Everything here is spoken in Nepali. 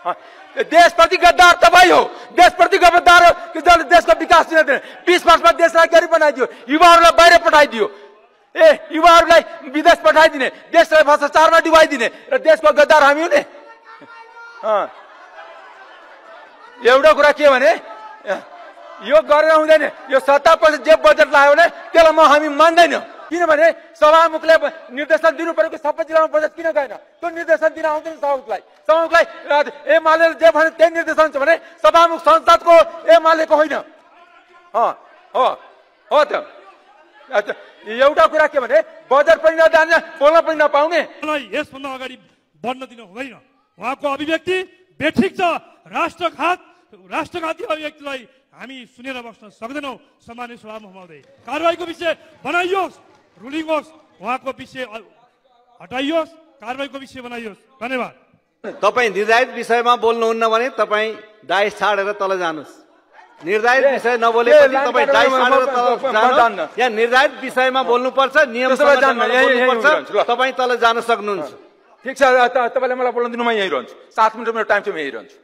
देशप्रति गद्दार तपाईँ हो, देशप्रति गद्दार हो कि जसले देशको विकास दिन 20 वर्षमा देशलाई गरिब बनाइदियो, युवाहरूलाई बाहिर पठाइदियो, युवाहरूलाई विदेश पठाइदिने, देशलाई भ्रष्टाचारमा डुबाइदिने र देशको गद्दार हामी हुने। एउटा कुरा के भने यो गरेर हुँदैन, यो सत्तापछि जे बजेट लाग्यो भने त्यसलाई हामी मान्दैनौँ। किनभने सभामुखले निर्देशन दिनु परेको सबै जिल्लामा बजेट किन गएन? त्यो निर्देशन दिन आउँदैन सभामुखलाई। सभामुखलाई एमाले जे भने त्यही निर्देशन छ भने सभामुख संसदको एमालेको होइन। हो त एउटा कुरा के भने बजेट पनि नजाने, बोल्न पनि नपाउने। यसभन्दा अगाडि बढ्न दिनु हुँदैन। उहाँको अभिव्यक्ति बेठिक छ। राष्ट्रघाती अभिव्यक्तिलाई हामी सुनेर बस्न सक्दैनौँ। सम्माननीय सभामुख महोदय, कारबाहीको विषय बनाइयोस्, रुलिङ होस्, उहाँको विषय हटाइयोस्, कारबाहीको विषय बनाइयोस्। धन्यवाद। तपाईँ निर्धारित विषयमा बोल्नुहुन्न भने तपाईँ डाइस छाडेर तल जानुहोस्। निर्धारित विषय नबोलेपछि तपाईँ डाइस छाडेर तल जानुहोस्। यहाँ निर्धारित विषयमा बोल्नुपर्छ, नियमसँग बोल्नुपर्छ। तपाईँ तल जान सक्नुहुन्छ। ठिक छ, तपाईँले मलाई बोल्न दिनु, म यहीँ रहन्छु। 7 मिनट मेरो टाइम छ, म यहीँ रहन्छु।